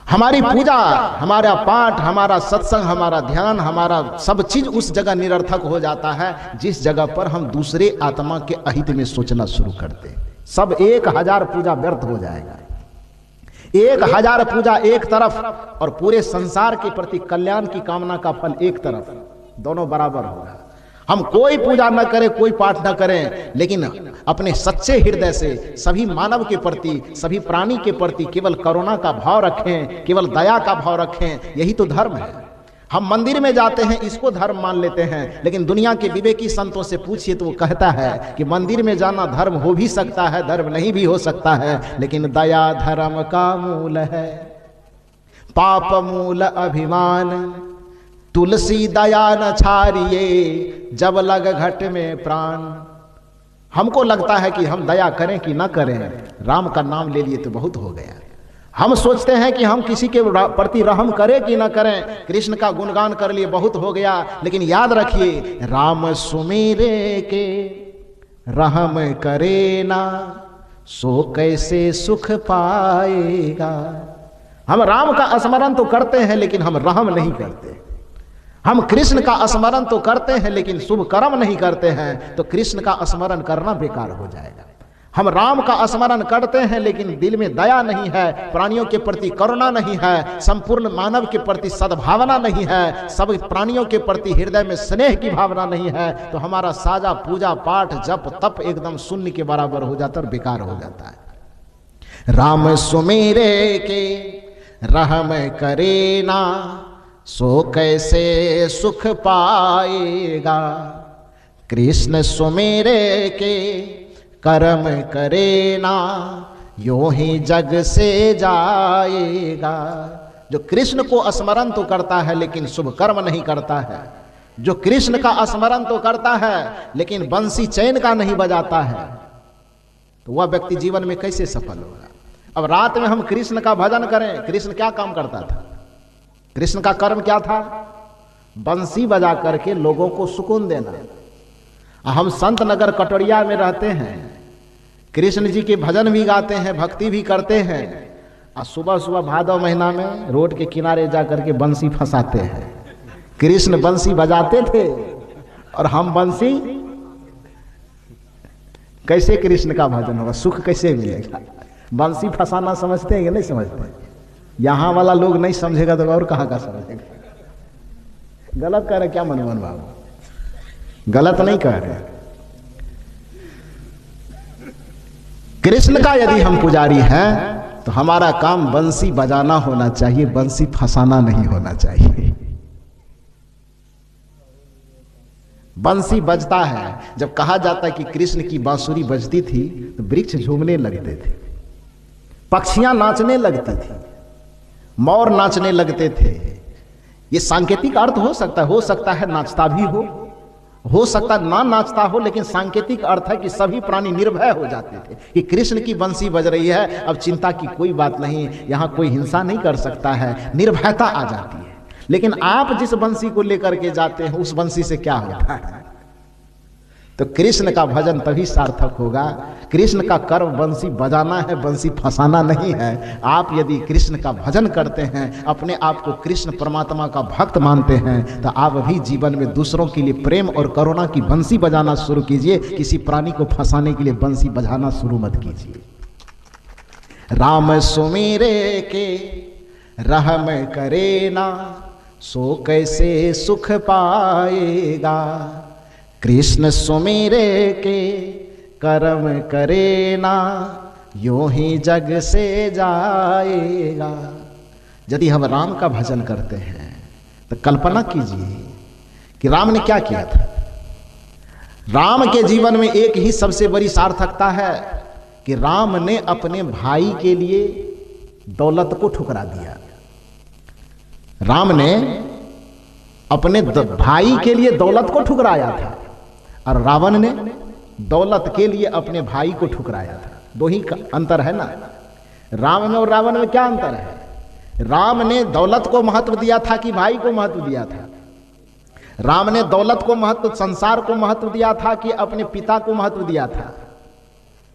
हमारी पूजा, हमारा पाठ, हमारा सत्संग, हमारा ध्यान, हमारा सब चीज उस जगह निरर्थक हो जाता है जिस जगह पर हम दूसरे आत्मा के अहित में सोचना शुरू करते हैं। सब 1000 पूजा व्यर्थ हो जाएगा। 1000 पूजा एक तरफ और पूरे संसार के प्रति कल्याण की कामना का फल एक तरफ, दोनों बराबर होगा। हम कोई पूजा न करें, कोई पाठ न करें, लेकिन अपने सच्चे हृदय से सभी मानव के प्रति, सभी प्राणी के प्रति केवल करुणा का भाव रखें, केवल दया का भाव रखें, यही तो धर्म है। हम मंदिर में जाते हैं, इसको धर्म मान लेते हैं, लेकिन दुनिया के विवेकी संतों से पूछिए तो वो कहता है कि मंदिर में जाना धर्म हो भी सकता है, धर्म नहीं भी हो सकता है, लेकिन दया धर्म का मूल है, पाप मूल अभिमान, तुलसी दया न छारिए जब लग घट में प्राण। हमको लगता है कि हम दया करें कि ना करें, राम का नाम ले लिए तो बहुत हो गया। हम सोचते हैं कि हम किसी के प्रति रहम करें कि ना करें, कृष्ण का गुणगान कर लिए बहुत हो गया। लेकिन याद रखिए, राम सुमेरे के रहम करे ना, सो कैसे सुख पाएगा। हम राम का स्मरण तो करते हैं लेकिन हम रहम नहीं करते। हम कृष्ण का स्मरण तो करते हैं लेकिन शुभ कर्म नहीं करते हैं, तो कृष्ण का स्मरण करना बेकार हो जाएगा। हम राम का स्मरण करते हैं लेकिन दिल में दया नहीं है, प्राणियों के प्रति करुणा नहीं है, संपूर्ण मानव के प्रति सद्भावना नहीं है, सब प्राणियों के प्रति हृदय में स्नेह की भावना नहीं है, तो हमारा साजा पूजा पाठ जप तप एकदम शून्य के बराबर हो जाता है और बेकार हो जाता है। राम सुमेरे के रहम करे ना, सो कैसे सुख पाएगा। कृष्ण सुमेरे के कर्म करे ना, यूं ही जग से जाएगा। जो कृष्ण को स्मरण तो करता है लेकिन शुभ कर्म नहीं करता है, जो कृष्ण का स्मरण तो करता है लेकिन बंसी चैन का नहीं बजाता है, तो वह व्यक्ति जीवन में कैसे सफल होगा। अब रात में हम कृष्ण का भजन करें, कृष्ण क्या काम करता था? कृष्ण का कर्म क्या था? बंसी बजा करके लोगों को सुकून देना। हम संत नगर कटोरिया में रहते हैं, कृष्ण जी के भजन भी गाते हैं, भक्ति भी करते हैं, और सुबह सुबह भादव महीना में रोड के किनारे जा करके बंसी फंसाते हैं। कृष्ण बंसी बजाते थे और हम बंसी, कैसे कृष्ण का भजन होगा, सुख कैसे मिलेगा? बंसी फंसाना समझते हैं या नहीं समझते? यहां वाला लोग नहीं समझेगा तो और कहां का समझेगा? गलत कह रहे क्या मनमोहन बाबू? गलत नहीं कह रहे। कृष्ण का यदि हम पुजारी हैं तो हमारा काम बंसी बजाना होना चाहिए, बंसी फंसाना नहीं होना चाहिए। बंसी बजता है, जब कहा जाता है कि कृष्ण की बांसुरी बजती थी तो वृक्ष झूमने लगते थे, पक्षियां नाचने लगती थी, मोर नाचने लगते थे। ये सांकेतिक अर्थ हो सकता है नाचता भी हो सकता ना नाचता हो, लेकिन सांकेतिक अर्थ है कि सभी प्राणी निर्भय हो जाते थे कि कृष्ण की बंसी बज रही है, अब चिंता की कोई बात नहीं, यहां कोई हिंसा नहीं कर सकता है, निर्भयता आ जाती है। लेकिन आप जिस बंसी को लेकर के जाते हैं उस बंसी से क्या होता है? तो कृष्ण का भजन तभी सार्थक होगा। कृष्ण का कर्म बंसी बजाना है, बंसी फंसाना नहीं है। आप यदि कृष्ण का भजन करते हैं, अपने आप को कृष्ण परमात्मा का भक्त मानते हैं, तो आप भी जीवन में दूसरों के लिए प्रेम और करुणा की बंसी बजाना शुरू कीजिए। किसी प्राणी को फंसाने के लिए बंसी बजाना शुरू मत कीजिए। राम सुमेरे के रहम करे ना, सो कैसे सुख पाएगा। कृष्ण सुमेरे के कर्म करे ना, यूं ही जग से जाएगा। यदि हम राम का भजन करते हैं तो कल्पना कीजिए कि राम ने क्या किया था। राम के जीवन में एक ही सबसे बड़ी सार्थकता है कि राम ने अपने भाई के लिए दौलत को ठुकरा दिया। राम ने अपने भाई के लिए दौलत को ठुकराया था और रावण ने दौलत के लिए अपने भाई को ठुकराया था। दो ही अंतर है ना, राम में और रावण में क्या अंतर है? राम ने दौलत को महत्व दिया था कि भाई को महत्व दिया था? राम ने दौलत को महत्व, संसार को महत्व दिया था कि अपने पिता को महत्व दिया था?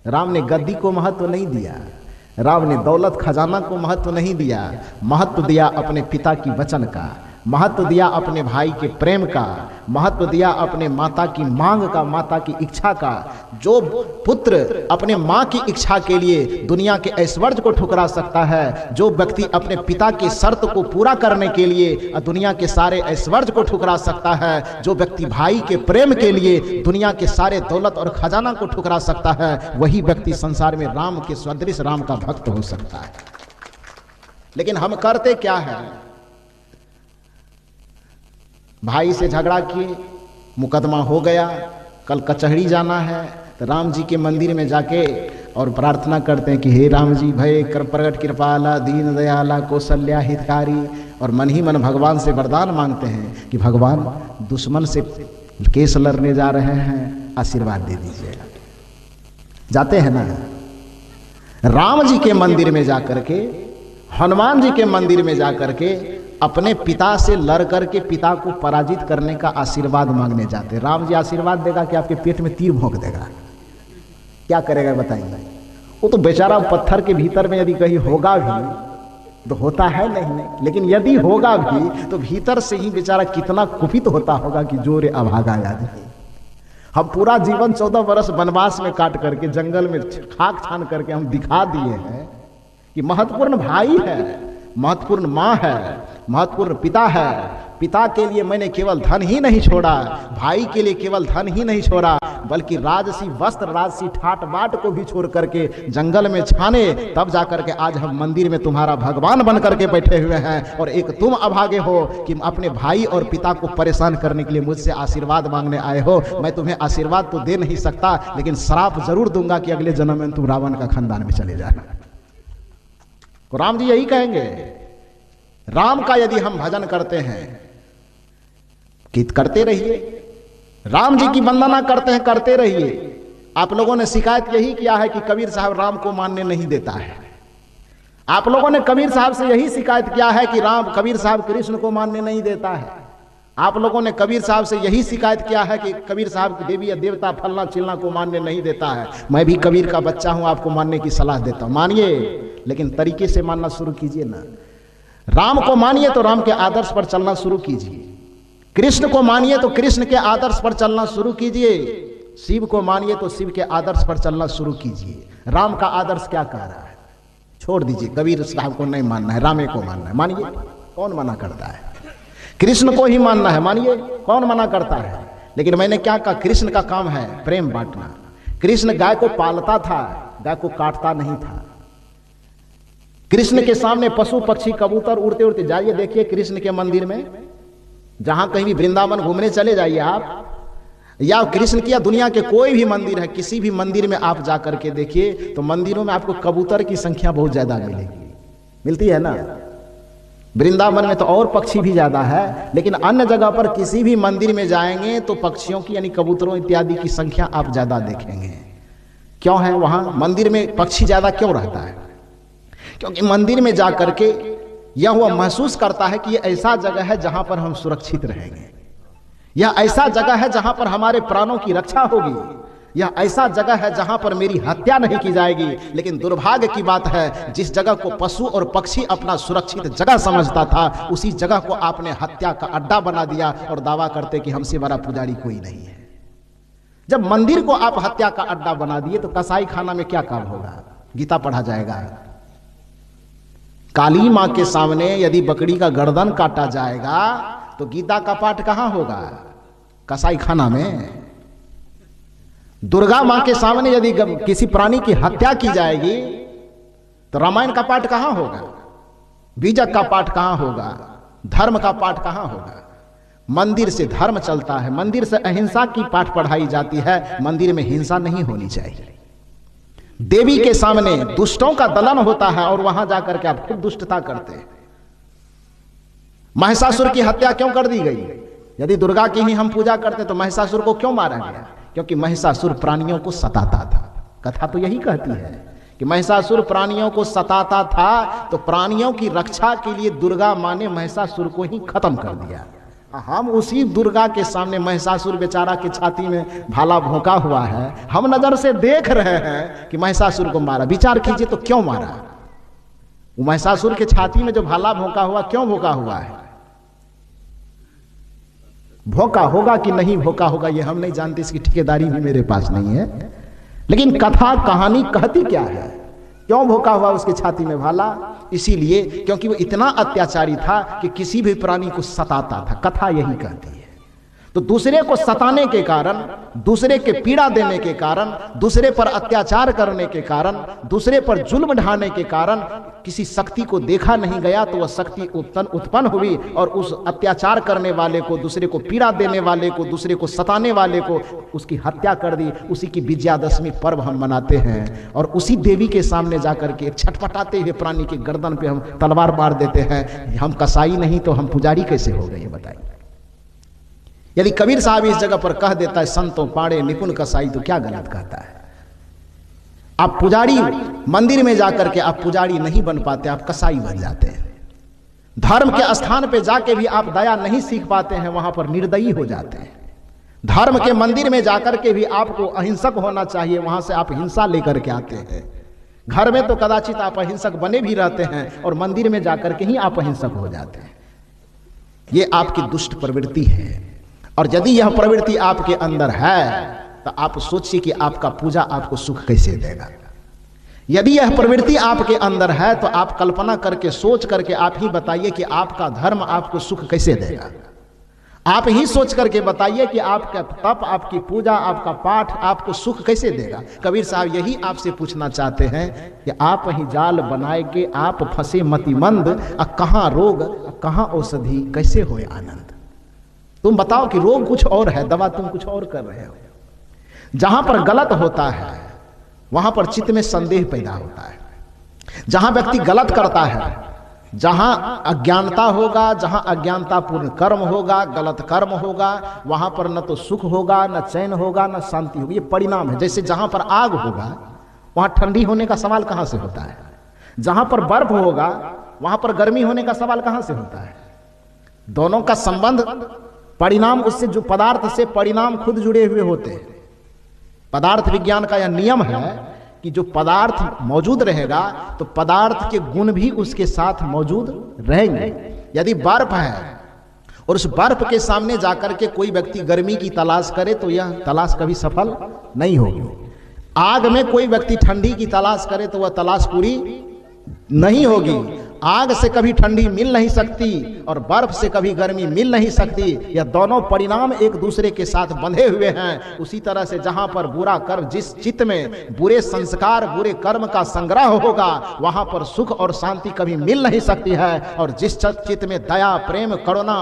राम ने गद्दी को महत्व नहीं दिया, राम ने संसार को महत्व दिया, राम ने दौलत को महत्व दिया था कि अपने पिता को महत्व दिया था? राम ने दौलत को महत्व, संसार को महत्व दिया था कि अपने पिता को महत्व दिया था? राम ने गद्दी को महत्व दिया था कि अपने पिता को महत्व दिया था? राम ने गद्दी को महत्व नहीं दिया, राम ने दौलत खजाना को महत्व नहीं दिया, महत्व दिया अपने पिता की वचन का, महत्व दिया अपने भाई के प्रेम का, महत्व दिया अपने माता की मांग का, माता की इच्छा का। जो पुत्र अपने माँ की इच्छा के लिए दुनिया के ऐश्वर्य को ठुकरा सकता है, जो व्यक्ति अपने पिता की शर्त को पूरा करने के लिए दुनिया के सारे ऐश्वर्य को ठुकरा सकता है, जो व्यक्ति भाई के प्रेम के लिए दुनिया के सारे दौलत और खजाना को ठुकरा सकता है, वही व्यक्ति संसार में राम के सदृश राम का भक्त हो सकता है। लेकिन हम करते क्या है? भाई से झगड़ा किए, मुकदमा हो गया, कल कचहरी जाना है, तो राम जी के मंदिर में जाके और प्रार्थना करते हैं कि हे राम जी भय कर प्रगट कृपाला दीन दयाला कौशल्या हितकारी, और मन ही मन भगवान से वरदान मांगते हैं कि भगवान दुश्मन से केस लड़ने जा रहे हैं, आशीर्वाद दे दीजिएगा। जाते हैं ना राम जी के मंदिर में जाकर के, हनुमान जी के मंदिर में जाकर के अपने पिता से लड़ करके पिता को पराजित करने का आशीर्वाद मांगने जाते। राम जी आशीर्वाद देगा कि आपके पेट में तीर भोंक देगा? क्या करेगा बताइए? वो तो बेचारा पत्थर के भीतर में यदि कहीं होगा भी तो होता है नहीं, लेकिन यदि होगा भी तो भीतर से ही बेचारा कितना कुपित होता होगा कि जोरे अभागा याद। हम पूरा जीवन 14 वर्ष वनवास में काट करके जंगल में खाक छान करके हम दिखा दिए हैं कि महत्वपूर्ण भाई है, महत्वपूर्ण माँ है, महत्वपूर्ण पिता है। पिता के लिए मैंने केवल धन ही नहीं छोड़ा, भाई के लिए केवल धन ही नहीं छोड़ा, बल्कि राजसी वस्त्र, राजसी ठाट बाट को भी छोड़ करके जंगल में छाने, तब जाकर के आज हम मंदिर में तुम्हारा भगवान बन करके बैठे हुए हैं। और एक तुम अभागे हो कि अपने भाई और पिता को परेशान करने के लिए मुझसे आशीर्वाद मांगने आए हो। मैं तुम्हें आशीर्वाद तो दे नहीं सकता, लेकिन श्राप जरूर दूंगा कि अगले जन्म में तुम रावण का खानदान में चले जाना। तो राम जी यही कहेंगे। राम का यदि हम भजन करते हैं कि करते रहिए, राम जी की वंदना करते हैं करते रहिए। आप लोगों ने शिकायत यही किया है कि कबीर साहब राम को मानने नहीं देता है। आप लोगों ने कबीर साहब से यही शिकायत किया है कि कबीर साहब कृष्ण को मानने नहीं देता है। आप लोगों ने कबीर साहब से यही शिकायत किया है कि कबीर साहब देवी या देवता फलना चिलना को मानने नहीं देता है। मैं भी कबीर का बच्चा हूं, आपको मानने की सलाह देता हूं, मानिए, लेकिन तरीके से मानना शुरू कीजिए ना। राम को मानिए तो राम के आदर्श पर चलना शुरू कीजिए, कृष्ण को मानिए तो कृष्ण के आदर्श पर चलना शुरू कीजिए, शिव को मानिए तो शिव के आदर्श पर चलना शुरू कीजिए। राम का आदर्श क्या कह रहा है? छोड़ दीजिए, कबीर साहब को नहीं मानना है, रामे को मानना है, मानिए। कौन मना करता है? कृष्ण को ही मानना है, मानिए। कौन मना करता है? लेकिन मैंने क्या कहा? कृष्ण का काम है प्रेम बांटना। कृष्ण गाय को पालता था, गाय को काटता नहीं था। कृष्ण के सामने पशु पक्षी कबूतर उड़ते उड़ते, जाइए देखिए कृष्ण के मंदिर में, जहां कहीं भी वृंदावन घूमने चले जाइए आप, या कृष्ण की या दुनिया के कोई भी मंदिर है, किसी भी मंदिर में आप जाकर के देखिए तो मंदिरों में आपको कबूतर की संख्या बहुत ज्यादा मिलेगी, मिलती है ना। वृंदावन में तो और पक्षी भी ज्यादा है, लेकिन अन्य जगह पर किसी भी मंदिर में जाएंगे तो पक्षियों की यानी कबूतरों इत्यादि की संख्या आप ज्यादा देखेंगे। क्यों है? वहां मंदिर में पक्षी ज्यादा क्यों रहता है? क्योंकि मंदिर में जाकर के यह वह महसूस करता है कि यह ऐसा जगह है जहां पर हम सुरक्षित रहेंगे, यह ऐसा जगह है जहां पर हमारे प्राणों की रक्षा होगी, यह ऐसा जगह है जहां पर मेरी हत्या नहीं की जाएगी। लेकिन दुर्भाग्य की बात है, जिस जगह को पशु और पक्षी अपना सुरक्षित जगह समझता था, उसी जगह को आपने हत्या का अड्डा बना दिया और दावा करते कि हमसे बड़ा पुजारी कोई नहीं है। जब मंदिर को आप हत्या का अड्डा बना दिए तो कसाई खाना में क्या काम होगा? गीता पढ़ा जाएगा। काली मां के सामने यदि बकरी का गर्दन काटा जाएगा तो गीता का पाठ कहां होगा? कसाई खाना में। दुर्गा मां के सामने यदि किसी प्राणी की हत्या की जाएगी तो रामायण का पाठ कहां होगा? बीजक का पाठ कहां होगा? धर्म का पाठ कहां होगा? मंदिर से धर्म चलता है, मंदिर से अहिंसा की पाठ पढ़ाई जाती है। मंदिर में हिंसा नहीं होनी चाहिए। देवी के सामने दुष्टों का दलन होता है और वहां जाकर के आप खुद दुष्टता करते हैं। महिषासुर की हत्या क्यों कर दी गई? यदि दुर्गा की ही हम पूजा करते तो महिषासुर को क्यों मारा गया? क्योंकि महिषासुर प्राणियों को सताता था। कथा तो यही कहती है कि महिषासुर प्राणियों को सताता था, तो प्राणियों की रक्षा के लिए दुर्गा मां ने महिषासुर को ही खत्म कर दिया। हम उसी दुर्गा के सामने, महिषासुर बेचारा के छाती में भाला भोंका हुआ है, हम नजर से देख रहे हैं कि महिषासुर को मारा। विचार कीजिए तो क्यों मारा? वो महिषासुर के छाती में जो भाला भोंका हुआ, क्यों भोंका हुआ है? भोंका होगा कि नहीं भोंका होगा ये हम नहीं जानते, इसकी ठेकेदारी भी मेरे पास नहीं है। लेकिन कथा कहानी कहती क्या है? क्यों भोंका हुआ उसके छाती में भाला? इसीलिए क्योंकि वो इतना अत्याचारी था कि किसी भी प्राणी को सताता था। कथा यही कहती है। तो दूसरे को सताने के कारण, दूसरे के पीड़ा देने के कारण, दूसरे पर अत्याचार करने के कारण, दूसरे पर जुल्म ढाने के कारण किसी शक्ति को देखा नहीं गया, तो वह शक्ति उत्पन्न हुई और उस अत्याचार करने वाले को, दूसरे को पीड़ा देने वाले को, दूसरे को सताने वाले को उसकी हत्या कर दी। उसी की विजयादशमी पर्व हम मनाते हैं और उसी देवी के सामने जाकर के छटपटाते हुए प्राणी के गर्दन पे हम तलवार मार देते हैं। हम कसाई नहीं तो हम पुजारी कैसे हो गए बताइए? यदि कबीर साहब इस जगह पर कह देता है संतों पाड़े निपुण कसाई, तो क्या गलत कहता है? आप पुजारी, मंदिर में जाकर के आप पुजारी नहीं बन पाते, आप कसाई बन जाते हैं। धर्म के स्थान पे जाके भी आप दया नहीं सीख पाते हैं, वहां पर निर्दयी हो जाते हैं। धर्म के मंदिर में जाकर के भी आपको अहिंसक होना चाहिए, वहां से आप हिंसा लेकर के आते हैं। घर में तो कदाचित आप अहिंसक बने भी रहते हैं और मंदिर में जाकर के ही आप अहिंसक हो जाते हैं। ये आपकी दुष्ट प्रवृत्ति है। और यदि यह प्रवृत्ति आपके अंदर है तो आप सोचिए कि आपका पूजा आपको सुख कैसे देगा। यदि यह प्रवृत्ति आपके अंदर है तो आप कल्पना करके, सोच करके आप ही बताइए कि आपका धर्म आपको सुख कैसे देगा। आप ही सोच करके बताइए कि आपका तप, आपकी पूजा, आपका पाठ आपको सुख कैसे देगा। कबीर साहब यही आपसे पूछना चाहते हैं कि आप ही जाल बनाए के आप फंसे मतिमंद, कहाँ रोग कहाँ औषधि, कैसे होए आनंद। तुम बताओ कि रोग कुछ और है, दवा तुम कुछ और कर रहे हो। जहां पर गलत होता है वहां पर चित्त में संदेह पैदा होता है। जहां व्यक्ति गलत करता है, जहां अज्ञानता होगा, जहां अज्ञानतापूर्ण कर्म होगा, गलत कर्म होगा, वहां पर न तो सुख होगा, न चैन होगा, न शांति होगी। ये परिणाम है। जैसे जहां पर आग होगा वहां ठंडी होने का सवाल कहां से होता है? जहां पर बर्फ होगा वहां पर गर्मी होने का सवाल कहां से होता है? दोनों का संबंध, परिणाम, उससे जो पदार्थ से परिणाम खुद जुड़े हुए होते हैं। पदार्थ विज्ञान का यह नियम है कि जो पदार्थ मौजूद रहेगा तो पदार्थ के गुण भी उसके साथ मौजूद रहेंगे। यदि बर्फ है और उस बर्फ के सामने जाकर के कोई व्यक्ति गर्मी की तलाश करे तो यह तलाश कभी सफल नहीं होगी। आग में कोई व्यक्ति ठंडी की तलाश करे तो वह तलाश पूरी नहीं होगी। आग से कभी ठंडी मिल नहीं सकती और बर्फ से कभी गर्मी मिल नहीं सकती। यह दोनों परिणाम एक दूसरे के साथ बंधे हुए हैं। उसी तरह से जहां पर बुरा कर्म, जिस चित्त में बुरे संस्कार, बुरे कर्म का संग्रह होगा, वहां पर सुख और शांति कभी मिल नहीं सकती है। और जिस चित्त में दया, प्रेम, करुणा,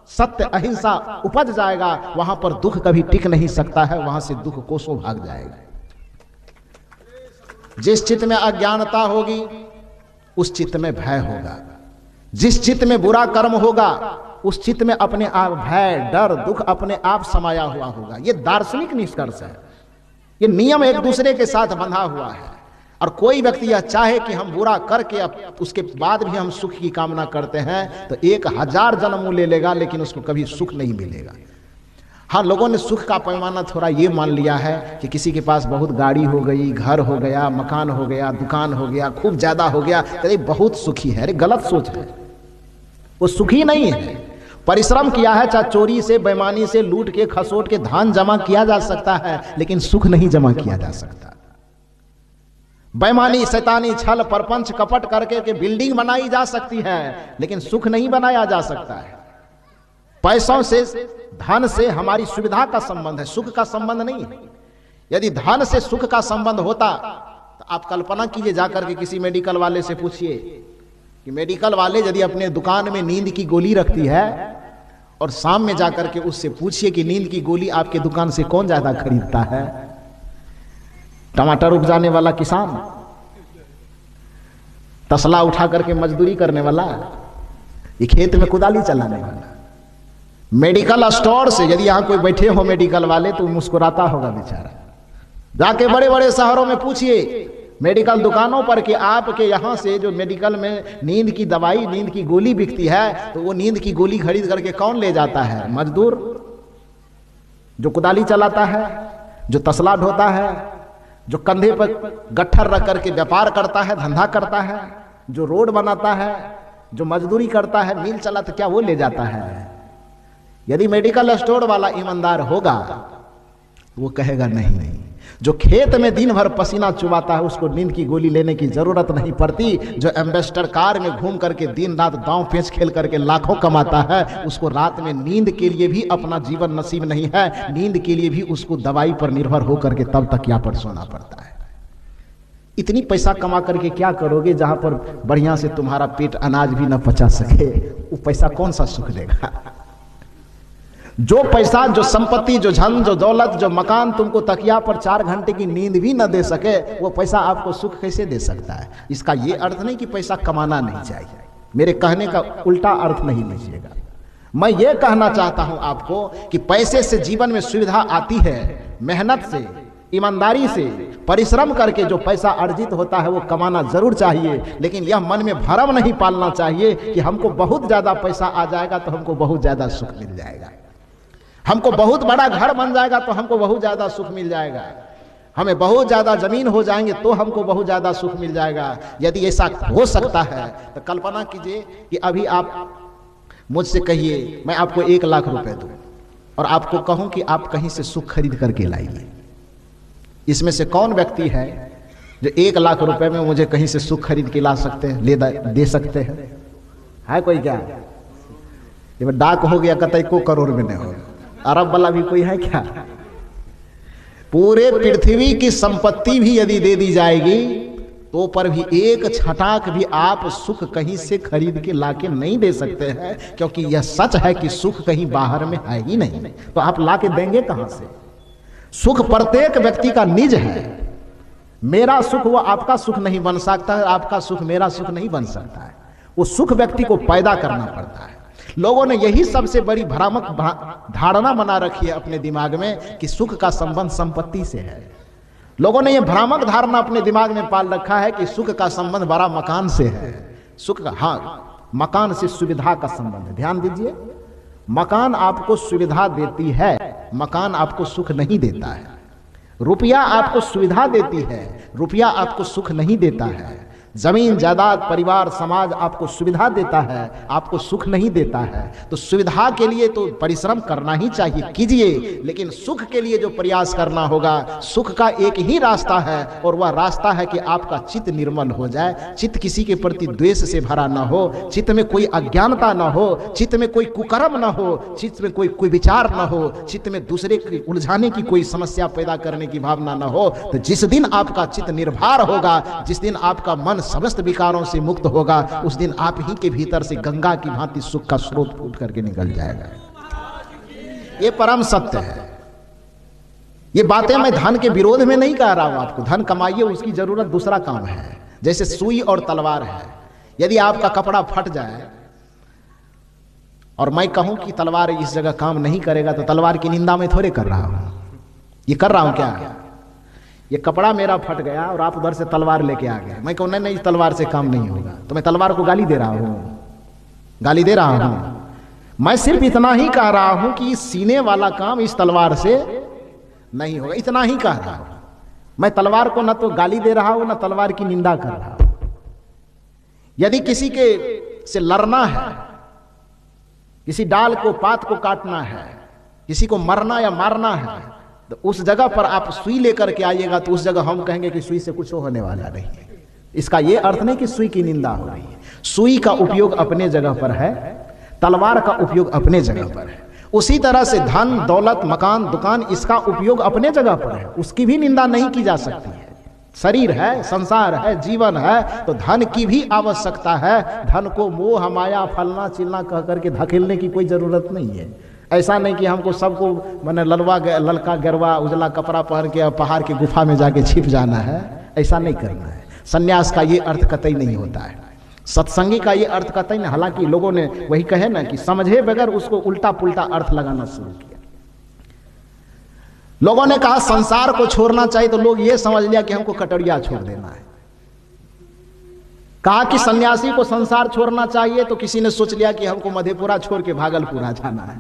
सत्य, अहिंसा उपज जाएगा, वहां पर दुख कभी टिक नहीं सकता है, वहां से दुख कोसों भाग जाएगा। जिस चित्त में अज्ञानता होगी उस चित्त में भय होगा। जिस चित्त में बुरा कर्म होगा उस चित्त में अपने आप भय, डर, दुख अपने आप समाया हुआ होगा। ये दार्शनिक निष्कर्ष है। ये नियम एक दूसरे के साथ बंधा हुआ है। और कोई व्यक्ति यह चाहे कि हम बुरा करके उसके बाद भी हम सुख की कामना करते हैं तो 1000 जन्म ले लेगा, लेकिन उसको कभी सुख नहीं मिलेगा। हाँ, लोगों ने सुख का पैमाना थोड़ा ये मान लिया है कि किसी के पास बहुत गाड़ी हो गई, घर हो गया, मकान हो गया, दुकान हो गया, खूब ज्यादा हो गया, तो बहुत सुखी है। अरे गलत सोच है, वो सुखी नहीं है। परिश्रम किया है, चाहे चोरी से, बेईमानी से, लूट के, खसोट के धन जमा किया जा सकता है, लेकिन सुख नहीं जमा किया जा सकता। बेईमानी, शैतानी, छल, परपंच, कपट करके के बिल्डिंग बनाई जा सकती है, लेकिन सुख नहीं बनाया जा सकता है। पैसों से, धन से हमारी सुविधा का संबंध है, सुख का संबंध नहीं है। यदि धन से सुख का संबंध होता तो आप कल्पना कीजिए, जाकर के किसी मेडिकल वाले से पूछिए कि मेडिकल वाले यदि अपने दुकान में नींद की गोली रखती है और शाम में जाकर के उससे पूछिए कि नींद की गोली आपके दुकान से कौन ज्यादा खरीदता है? टमाटर उपजाने वाला किसान, तसला उठा करके मजदूरी करने वाला, ये खेत में कुदाली चलाने वाला। मेडिकल स्टोर से, यदि यहां कोई बैठे हो मेडिकल वाले तो मुस्कुराता होगा बेचारा। जाके बड़े बड़े शहरों में पूछिए मेडिकल दुकानों पर कि आपके यहाँ से जो मेडिकल में नींद की दवाई, नींद की गोली बिकती है, तो वो नींद की गोली खरीद करके कौन ले जाता है? मजदूर, जो कुदाली चलाता है, जो तसला ढोता है, जो कंधे पर गट्ठर रख करके व्यापार करता है, धंधा करता है, जो रोड बनाता है, जो मजदूरी करता है, मिल चलाता, क्या वो ले जाता है? यदि मेडिकल स्टोर वाला ईमानदार होगा वो कहेगा नहीं। जो खेत में दिन भर पसीना चुबाता है उसको नींद की गोली लेने की जरूरत नहीं पड़ती। जो एम्बेसडर कार में घूम करके दिन रात दांव पेंच खेल करके लाखों कमाता है, उसको रात में नींद के लिए भी अपना जीवन नसीब नहीं है। नींद के लिए भी उसको दवाई पर निर्भर होकर के तब तक यहाँ पर सोना पड़ता है। इतनी पैसा कमा करके क्या करोगे जहां पर बढ़िया से तुम्हारा पेट अनाज भी न पचा सके? वो पैसा कौन सा सुख देगा? जो पैसा, जो संपत्ति, जो धन, जो दौलत, जो मकान तुमको तकिया पर 4 घंटे की नींद भी न दे सके, वो पैसा आपको सुख कैसे दे सकता है? इसका ये अर्थ नहीं कि पैसा कमाना नहीं चाहिए, मेरे कहने का उल्टा अर्थ नहीं लीजिएगा। मैं ये कहना चाहता हूं आपको कि पैसे से जीवन में सुविधा आती है, मेहनत से, ईमानदारी से, परिश्रम करके जो पैसा अर्जित होता है वो कमाना जरूर चाहिए, लेकिन यह मन में भ्रम नहीं पालना चाहिए कि हमको बहुत ज्यादा पैसा आ जाएगा तो हमको बहुत ज्यादा सुख मिल जाएगा, हमको बहुत बड़ा घर बन जाएगा तो हमको बहुत ज्यादा सुख मिल जाएगा, हमें बहुत ज्यादा जमीन हो जाएंगे तो हमको बहुत ज्यादा सुख मिल जाएगा। यदि ऐसा हो सकता है तो कल्पना कीजिए कि अभी आप मुझसे कहिए मैं आपको 1 लाख रुपए दूं और आपको कहूं कि आप कहीं से सुख खरीद करके लाइए। इसमें से कौन व्यक्ति है जो 1 लाख रुपए में मुझे कहीं से सुख खरीद के ला सकते हैं, दे सकते हैं? है कोई? क्या ये डाक हो गया कतई को करोड़ में नहीं हो, अरब वाला भी कोई है क्या? पूरे पृथ्वी की संपत्ति भी यदि दे दी जाएगी तो पर भी एक छटाक भी आप सुख कहीं से खरीद के लाके नहीं दे सकते हैं, क्योंकि यह सच है कि सुख कहीं बाहर में है ही नहीं, तो आप लाके देंगे कहां से? सुख प्रत्येक व्यक्ति का निज है। मेरा सुख वो आपका सुख नहीं बन सकता है, आपका सुख मेरा सुख नहीं बन सकता है। वो सुख व्यक्ति को पैदा करना पड़ता है। लोगों ने यही सबसे बड़ी भ्रामक धारणा बना रखी है अपने दिमाग में कि सुख का संबंध संपत्ति से है। लोगों ने यह भ्रामक धारणा अपने दिमाग में पाल रखा है कि सुख का संबंध बड़ा मकान से है। सुख का, हाँ, मकान से सुविधा का संबंध है। ध्यान दीजिए, मकान आपको सुविधा देती है, मकान आपको सुख नहीं देता है। रुपया आपको सुविधा देती है, रुपया आपको सुख नहीं देता है। जमीन, जायदाद, परिवार, समाज आपको सुविधा देता है, आपको सुख नहीं देता है। तो सुविधा के लिए तो परिश्रम करना ही चाहिए, कीजिए, लेकिन सुख के लिए जो प्रयास करना होगा, सुख का एक ही रास्ता है और वह रास्ता है कि आपका चित्त निर्मल हो जाए, चित्त किसी के प्रति द्वेष से भरा ना हो, चित्त में कोई अज्ञानता ना हो, चित्त में कोई कुकर्म ना हो, चित्त में कोई विचार ना हो, चित्त में दूसरे की उलझाने की कोई समस्या पैदा करने की भावना ना हो। तो जिस दिन आपका चित्त निर्भर होगा, जिस दिन आपका मन समस्त विकारों से मुक्त होगा, उस दिन आप ही के भीतर से गंगा की भांति सुख का स्रोत फूट करके निकल जाएगा। ये परम सत्य है। ये बातें मैं धन के विरोध में नहीं कह रहा हूं आपको। धन कमाइए, उसकी जरूरत दूसरा काम है। जैसे सुई और तलवार है। यदि आपका कपड़ा फट जाए और मैं कहूं कि तलवार इस जगह काम नहीं करेगा, तो तलवार की निंदा मैं थोड़े कर रहा हूं। ये कर रहा हूं क्या? ये कपड़ा मेरा फट गया और आप उधर से तलवार लेके आ गए, मैं कहूं नहीं नहीं, तलवार से काम नहीं होगा, तो मैं तलवार को गाली दे रहा हूं? गाली दे रहा हूं? मैं सिर्फ इतना ही कह रहा हूं कि सीने वाला काम इस तलवार से नहीं होगा, इतना ही कह रहा हूं। मैं तलवार को न तो गाली दे रहा हूं, न तलवार की निंदा कर रहा हूं। यदि किसी के से लड़ना है, किसी डाल को, पात को काटना है, किसी को मरना या मारना है, तो उस जगह पर आप सुई लेकर के आइएगा, तो उस जगह हम कहेंगे कि सुई से कुछ होने वाला नहीं है। इसका यह अर्थ नहीं कि सुई की निंदा हो रही है। सुई का उपयोग अपने जगह पर है, तलवार का उपयोग अपने जगह पर है। उसी तरह से धन, दौलत, मकान, दुकान, इसका उपयोग अपने जगह पर है, उसकी भी निंदा नहीं की जा सकती है। शरीर है, संसार है, जीवन है, तो धन की भी आवश्यकता है। धन को मोह माया फलना चिलना कह करके धकेलने की कोई जरूरत नहीं है। ऐसा नहीं कि हमको सबको मैंने ललका गरवा उजला कपड़ा पहन के पहाड़ की गुफा में जाके छिप जाना है, ऐसा नहीं करना है। सन्यास का ये अर्थ कतई नहीं होता है, सत्संगी का ये अर्थ कतई नहीं। हालांकि लोगों ने वही कहे ना कि समझे बगैर उसको उल्टा पुल्टा अर्थ लगाना शुरू किया। लोगों ने कहा संसार को छोड़ना चाहिए, तो लोग ये समझ लिया कि हमको कटोरिया छोड़ देना है। कहा कि सन्यासी को संसार छोड़ना चाहिए, तो किसी ने सोच लिया कि हमको मधेपुरा छोड़ के भागलपुरा जाना है।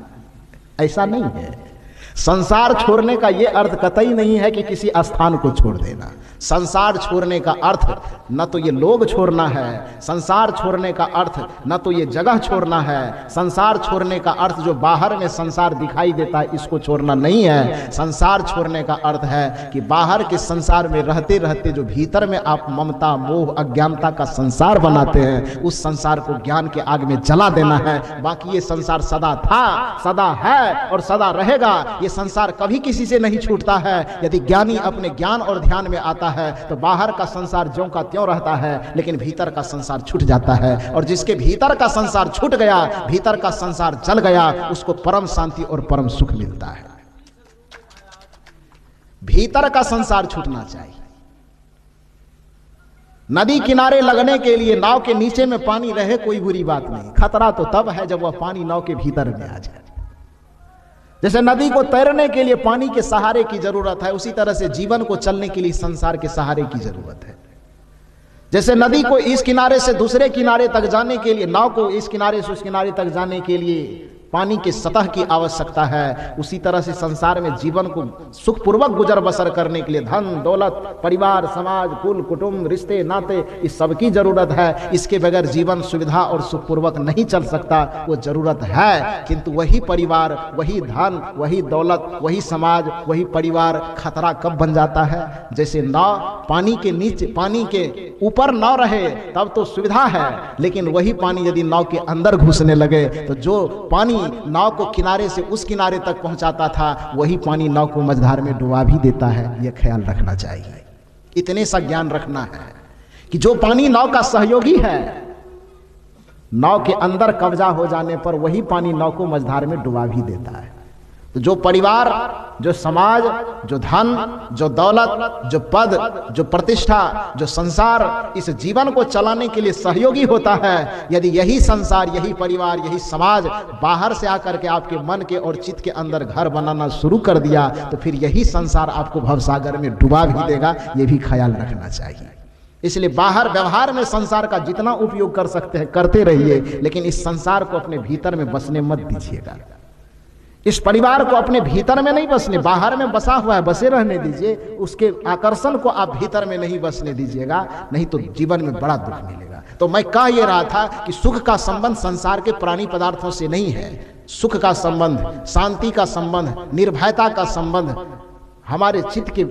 ऐसा नहीं है। संसार छोड़ने का यह अर्थ कतई नहीं है कि किसी स्थान को छोड़ देना। संसार छोड़ने का अर्थ न तो ये लोग छोड़ना है, संसार छोड़ने का अर्थ न तो ये जगह छोड़ना है, संसार छोड़ने का अर्थ जो बाहर में संसार दिखाई देता है इसको छोड़ना नहीं है। संसार छोड़ने का अर्थ है कि बाहर के संसार में रहते रहते जो भीतर में आप ममता, मोह, अज्ञानता का संसार बनाते हैं, उस संसार को ज्ञान के आग में जला देना है। बाकी ये संसार सदा था, सदा है और सदा रहेगा। ये संसार कभी किसी से नहीं छूटता है। यदि ज्ञानी अपने ज्ञान और ध्यान में आता है तो बाहर का संसार ज्यों का त्यों रहता है, लेकिन भीतर का संसार छूट जाता है। और जिसके भीतर का संसार छूट गया, भीतर का संसार जल गया, उसको परम शांति और परम सुख मिलता है। भीतर का संसार छूटना चाहिए। नदी किनारे लगने के लिए नाव के नीचे में पानी रहे कोई बुरी बात नहीं, खतरा तो तब है जब वह पानी नाव के भीतर में आ जाए। जैसे नदी को तैरने के लिए पानी के सहारे की जरूरत है, उसी तरह से जीवन को चलने के लिए संसार के सहारे की जरूरत है। जैसे नदी को इस किनारे से दूसरे किनारे तक जाने के लिए, नाव को इस किनारे से उस किनारे तक जाने के लिए पानी के सतह की आवश्यकता है, उसी तरह से संसार में जीवन को सुखपूर्वक गुजर बसर करने के लिए धन, दौलत, परिवार, समाज, कुल, कुटुंब, रिश्ते, नाते, इस सब की जरूरत है। इसके बगैर जीवन सुविधा और सुखपूर्वक नहीं चल सकता। वो जरूरत है, किंतु वही परिवार, वही धन, वही दौलत, वही समाज, वही परिवार खतरा कब बन जाता है? जैसे नाव पानी के नीचे, पानी के ऊपर नाव रहे तब तो सुविधा है, लेकिन वही पानी यदि नाव के अंदर घुसने लगे तो जो पानी नाव को किनारे से उस किनारे तक पहुंचाता था, वही पानी नाव को मझधार में डुबा भी देता है। यह ख्याल रखना चाहिए। इतने सा ज्ञान रखना है कि जो पानी नाव का सहयोगी है, नाव के अंदर कब्जा हो जाने पर वही पानी नाव को मझधार में डुबा भी देता है। तो जो परिवार, जो समाज, जो धन, जो दौलत, जो पद, जो प्रतिष्ठा, जो संसार इस जीवन को चलाने के लिए सहयोगी होता है, यदि यही संसार, यही परिवार, यही समाज बाहर से आकर के आपके मन के और चित्त के अंदर घर बनाना शुरू कर दिया, तो फिर यही संसार आपको भवसागर में डुबा भी देगा। ये भी ख्याल रखना चाहिए। इसलिए बाहर व्यवहार में संसार का जितना उपयोग कर सकते हैं करते रहिए, लेकिन इस संसार को अपने भीतर में बसने मत दीजिएगा। इस परिवार को अपने भीतर में नहीं बसने, बाहर में बसा हुआ है, बसे रहने दीजिए। उसके आकर्षण को आप भीतर में नहीं बसने दीजिएगा, नहीं तो जीवन में बड़ा दुख मिलेगा। तो मैं कह ये रहा था कि सुख का संबंध संसार के प्राणी पदार्थों से नहीं है। सुख का संबंध, शांति का संबंध, निर्भयता का संबंध हमारे चित्त के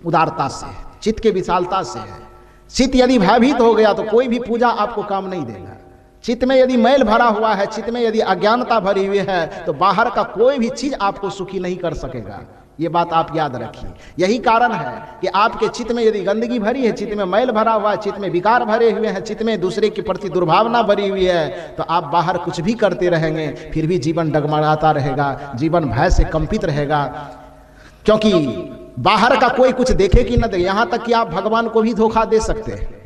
उदारता से, चित्त के विशालता से है। चित्त यदि भयभीत हो गया तो कोई भी पूजा आपको काम नहीं देगा। चित्त में यदि मैल भरा हुआ है, चित्त में यदि अज्ञानता भरी हुई है, तो बाहर का कोई भी चीज आपको सुखी नहीं कर सकेगा। ये बात आप याद रखिए। यही कारण है कि आपके चित्त में यदि गंदगी भरी है, चित्त में मैल भरा हुआ है, चित्त में विकार भरे हुए हैं, चित्त में दूसरे के प्रति दुर्भावना भरी हुई है, तो आप बाहर कुछ भी करते रहेंगे, फिर भी जीवन डगमगाता रहेगा, जीवन भय से कंपित रहेगा। क्योंकि बाहर का कोई कुछ देखे कि न देखे, यहां तक कि आप भगवान को भी धोखा दे सकते हैं,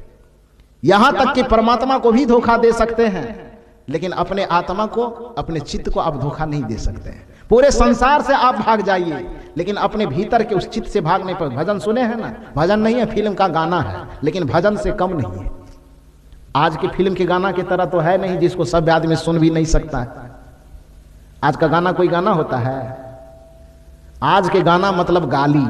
यहां तक कि परमात्मा को भी धोखा दे सकते हैं, लेकिन अपने आत्मा को, अपने चित्त को आप धोखा नहीं दे सकते हैं। पूरे संसार से आप भाग जाइए, लेकिन अपने भीतर के उस चित्त से भागने पर, भजन सुने हैं ना, भजन नहीं है, फिल्म का गाना है, लेकिन भजन से कम नहीं है। आज की फिल्म के गाना की तरह तो है नहीं जिसको सब आदमी सुन भी नहीं सकता है। आज का गाना कोई गाना होता है? आज के गाना मतलब गाली,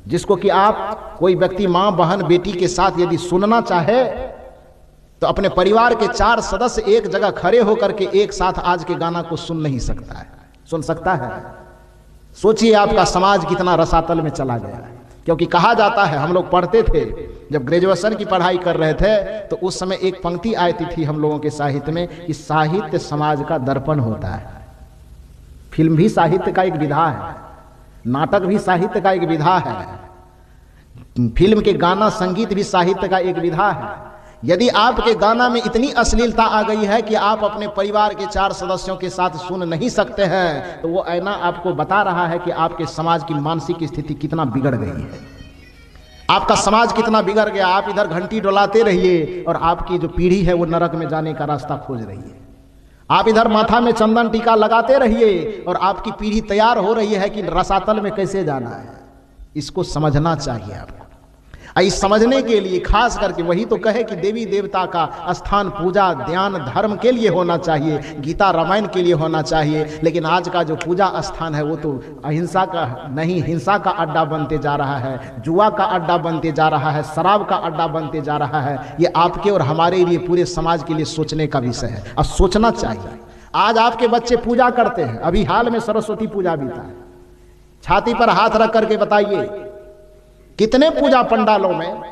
जिसको कि आप कोई व्यक्ति मां, बहन, बेटी के साथ यदि सुनना चाहे तो अपने परिवार के 4 सदस्य एक जगह खड़े होकर के एक साथ आज के गाना को सुन नहीं सकता है। सुन सकता है? सोचिए आपका समाज कितना रसातल में चला गया है। क्योंकि कहा जाता है, हम लोग पढ़ते थे जब ग्रेजुएशन की पढ़ाई कर रहे थे, तो उस समय एक पंक्ति आती थी हम लोगों के साहित्य में कि साहित्य समाज का दर्पण होता है। फिल्म भी साहित्य का एक विधा है, नाटक भी साहित्य का एक विधा है, फिल्म के गाना, संगीत भी साहित्य का एक विधा है। यदि आपके गाना में इतनी अश्लीलता आ गई है कि आप अपने परिवार के 4 सदस्यों के साथ सुन नहीं सकते हैं, तो वो आईना आपको बता रहा है कि आपके समाज की मानसिक स्थिति कितना बिगड़ गई है, आपका समाज कितना बिगड़ गया। आप इधर घंटी डोलाते रहिए और आपकी जो पीढ़ी है वो नरक में जाने का रास्ता खोज रही है। आप इधर माथा में चंदन टीका लगाते रहिए और आपकी पीढ़ी तैयार हो रही है कि रसातल में कैसे जाना है। इसको समझना चाहिए आपको। इस समझने के लिए खास करके वही तो कहे कि देवी देवता का स्थान पूजा ध्यान धर्म के लिए होना चाहिए, गीता रामायण के लिए होना चाहिए। लेकिन आज का जो पूजा स्थान है वो तो अहिंसा का नहीं, हिंसा का अड्डा बनते जा रहा है, जुआ का अड्डा बनते जा रहा है, शराब का अड्डा बनते जा रहा है। ये आपके और हमारे लिए, पूरे समाज के लिए सोचने का विषय है और सोचना चाहिए। आज आपके बच्चे पूजा करते हैं, अभी हाल में सरस्वती पूजा बीता है, छाती पर हाथ रख करके बताइए कितने पूजा पंडालों में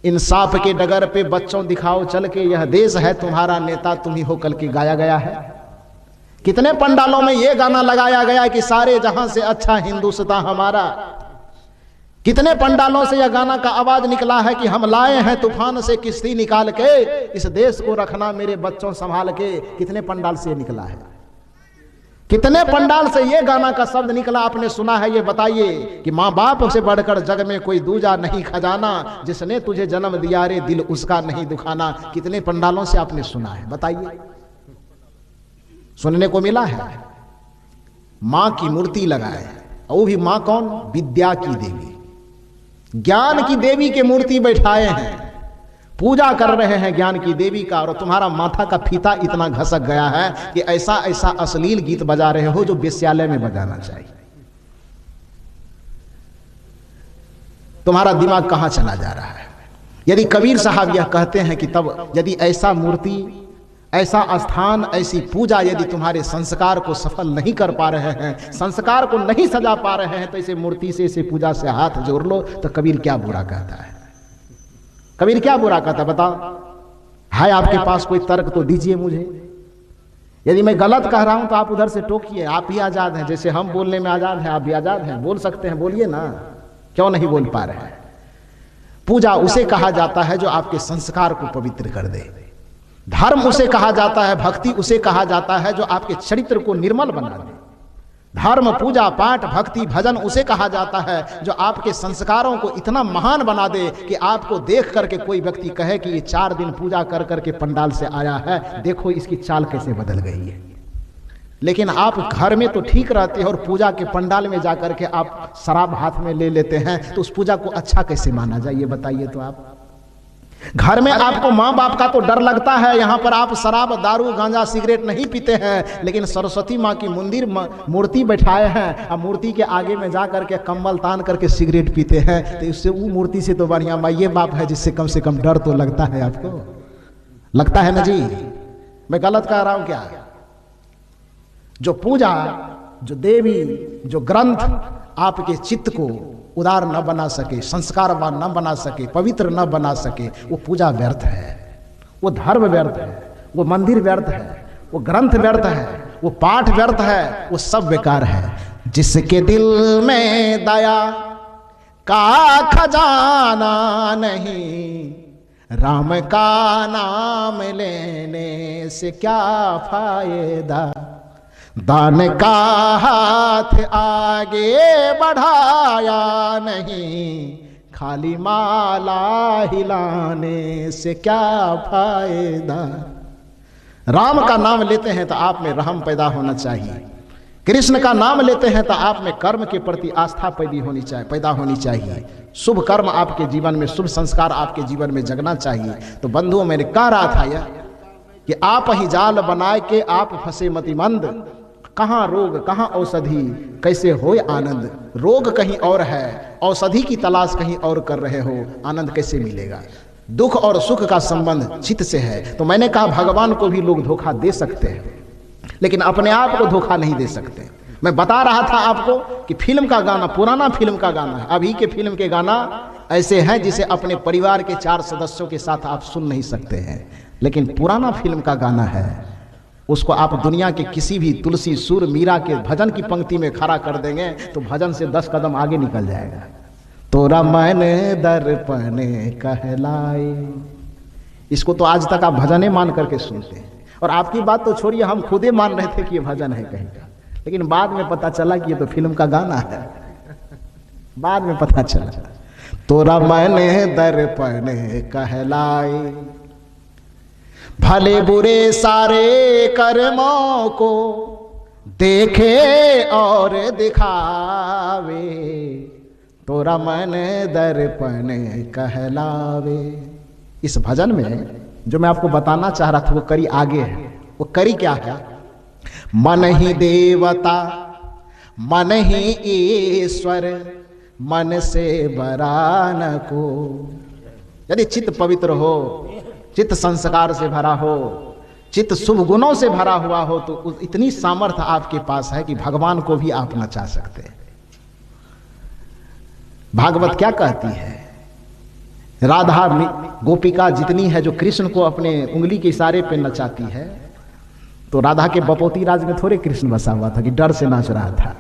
इंसाफ के डगर पे बच्चों दिखाओ चल के यह देश है तुम्हारा नेता तुम ही हो कल के गाया गया है। कितने पंडालों में यह गाना लगाया गया कि सारे जहां से अच्छा हिंदुस्तान हमारा। कितने पंडालों से यह गाना का आवाज निकला है कि हम लाए हैं तूफान से किश्ती निकाल के, इस देश को रखना मेरे बच्चों संभाल के। कितने पंडाल से निकला है, कितने पंडाल से ये गाना का शब्द निकला आपने सुना है। ये बताइए कि माँ बाप से बढ़कर जग में कोई दूजा नहीं खजाना, जिसने तुझे जन्म दिया रे दिल उसका नहीं दुखाना। कितने पंडालों से आपने सुना है, बताइए। सुनने को मिला है माँ की मूर्ति लगाए, वो भी माँ कौन, विद्या की देवी, ज्ञान की देवी की मूर्ति बैठाए हैं, पूजा कर रहे हैं ज्ञान की देवी का। और तुम्हारा माथा का फीता इतना घसक गया है कि ऐसा ऐसा अश्लील गीत बजा रहे हो जो वेश्यालय में बजाना चाहिए। तुम्हारा दिमाग कहां चला जा रहा है। यदि कबीर साहब यह कहते हैं कि तब यदि ऐसा मूर्ति, ऐसा स्थान, ऐसी पूजा यदि तुम्हारे संस्कार को सफल नहीं कर पा रहे हैं, संस्कार को नहीं सजा पा रहे हैं, तो इसे मूर्ति से, इसे पूजा से हाथ जोड़ लो। तो कबीर क्या बुरा कहता है, कबीर क्या बुरा कहता है, बताओ। है आपके पास कोई तर्क तो दीजिए मुझे। यदि मैं गलत कह रहा हूं तो आप उधर से टोकिए, आप ही आजाद हैं। जैसे हम बोलने में आजाद हैं, आप भी आजाद हैं, बोल सकते हैं, बोलिए ना, क्यों नहीं बोल पा रहे हैं। पूजा उसे कहा जाता है जो आपके संस्कार को पवित्र कर दे, धर्म उसे कहा जाता है, भक्ति उसे कहा जाता है जो आपके चरित्र को निर्मल बना दे। धर्म, पूजा पाठ, भक्ति, भजन उसे कहा जाता है जो आपके संस्कारों को इतना महान बना दे कि आपको देख करके कोई व्यक्ति कहे कि ये 4 दिन पूजा कर करके पंडाल से आया है, देखो इसकी चाल कैसे बदल गई है। लेकिन आप घर में तो ठीक रहते हैं और पूजा के पंडाल में जाकर के आप शराब हाथ में ले लेते हैं, तो उस पूजा को अच्छा कैसे माना जाए, ये बताइए तो आप। घर में आपको माँ बाप का तो डर लगता है, यहाँ पर आप शराब, दारू, गांजा, सिगरेट नहीं पीते हैं, लेकिन सरस्वती माँ की मंदिर मूर्ति बैठाए हैं और मूर्ति के आगे में जा करके कम्बल तान करके सिगरेट पीते हैं। तो इससे वो मूर्ति से तो बढ़िया माँ ये बाप है जिससे कम से कम डर तो लगता है आपको, लगता है ना जी। मैं गलत कह रहा हूं क्या? जो पूजा, जो देवी, जो ग्रंथ आपके चित्त को उदार न बना सके, संस्कारवान न बना सके, पवित्र न बना सके, वो पूजा व्यर्थ है, वो धर्म व्यर्थ है, वो मंदिर व्यर्थ है, वो ग्रंथ व्यर्थ है, वो पाठ व्यर्थ है, वो सब बेकार है। जिसके दिल में दया का खजाना नहीं, राम का नाम लेने से क्या फायदा। दान का हाथ आगे बढ़ाया नहीं, खाली माला हिलाने से क्या फायदा। राम का नाम लेते हैं तो आप में रहम पैदा होना चाहिए, कृष्ण का नाम लेते हैं तो आप में कर्म के प्रति आस्था पैदा होनी चाहिए, शुभ कर्म आपके जीवन में, शुभ संस्कार आपके जीवन में जगना चाहिए। तो बंधुओं, मैंने कह रहा था यह कि आप ही जाल बनाए के आप फंसे मतिमंद, कहाँ रोग कहाँ औषधि, कैसे होए आनंद। रोग कहीं और है, औषधि की तलाश कहीं और कर रहे हो, आनंद कैसे मिलेगा। दुख और सुख का संबंध चित्त से है। तो मैंने कहा भगवान को भी लोग धोखा दे सकते हैं, लेकिन अपने आप को धोखा नहीं दे सकते। मैं बता रहा था आपको कि फिल्म का गाना, पुराना फिल्म का गाना है, अभी के फिल्म के गाना ऐसे हैं जिसे अपने परिवार के 4 सदस्यों के साथ आप सुन नहीं सकते हैं। लेकिन पुराना फिल्म का गाना है, उसको आप दुनिया के किसी भी तुलसी, सुर, मीरा के भजन की पंक्ति में खड़ा कर देंगे तो भजन से 10 कदम आगे निकल जाएगा। तोरा मन दर्पण कहलाए, इसको तो आज तक आप भजने मान करके सुनते हैं। और आपकी बात तो छोड़िए, हम खुदे मान रहे थे कि ये भजन है कहीं का, लेकिन बाद में पता चला कि ये तो फिल्म का गाना है। बाद में पता चला तोरा मन दर्पण कहलाए, भले बुरे सारे कर्मों को देखे और दिखावे, तोरा मन दर्पण कहलावे। इस भजन में जो मैं आपको बताना चाह रहा था वो कड़ी आगे है। वो कड़ी क्या है? मन ही देवता मन ही ईश्वर, मन से बरा न को। यदि चित्त पवित्र हो, चित्त संस्कार से भरा हो, चित्त शुभ गुणों से भरा हुआ हो, तो इतनी सामर्थ्य आपके पास है कि भगवान को भी आप नचा सकते हैं। भागवत क्या कहती है? राधा गोपिका जितनी है जो कृष्ण को अपने उंगली के इशारे पे नचाती है, तो राधा के बपोती राज में थोड़े कृष्ण बसा हुआ था कि डर से नाच रहा था।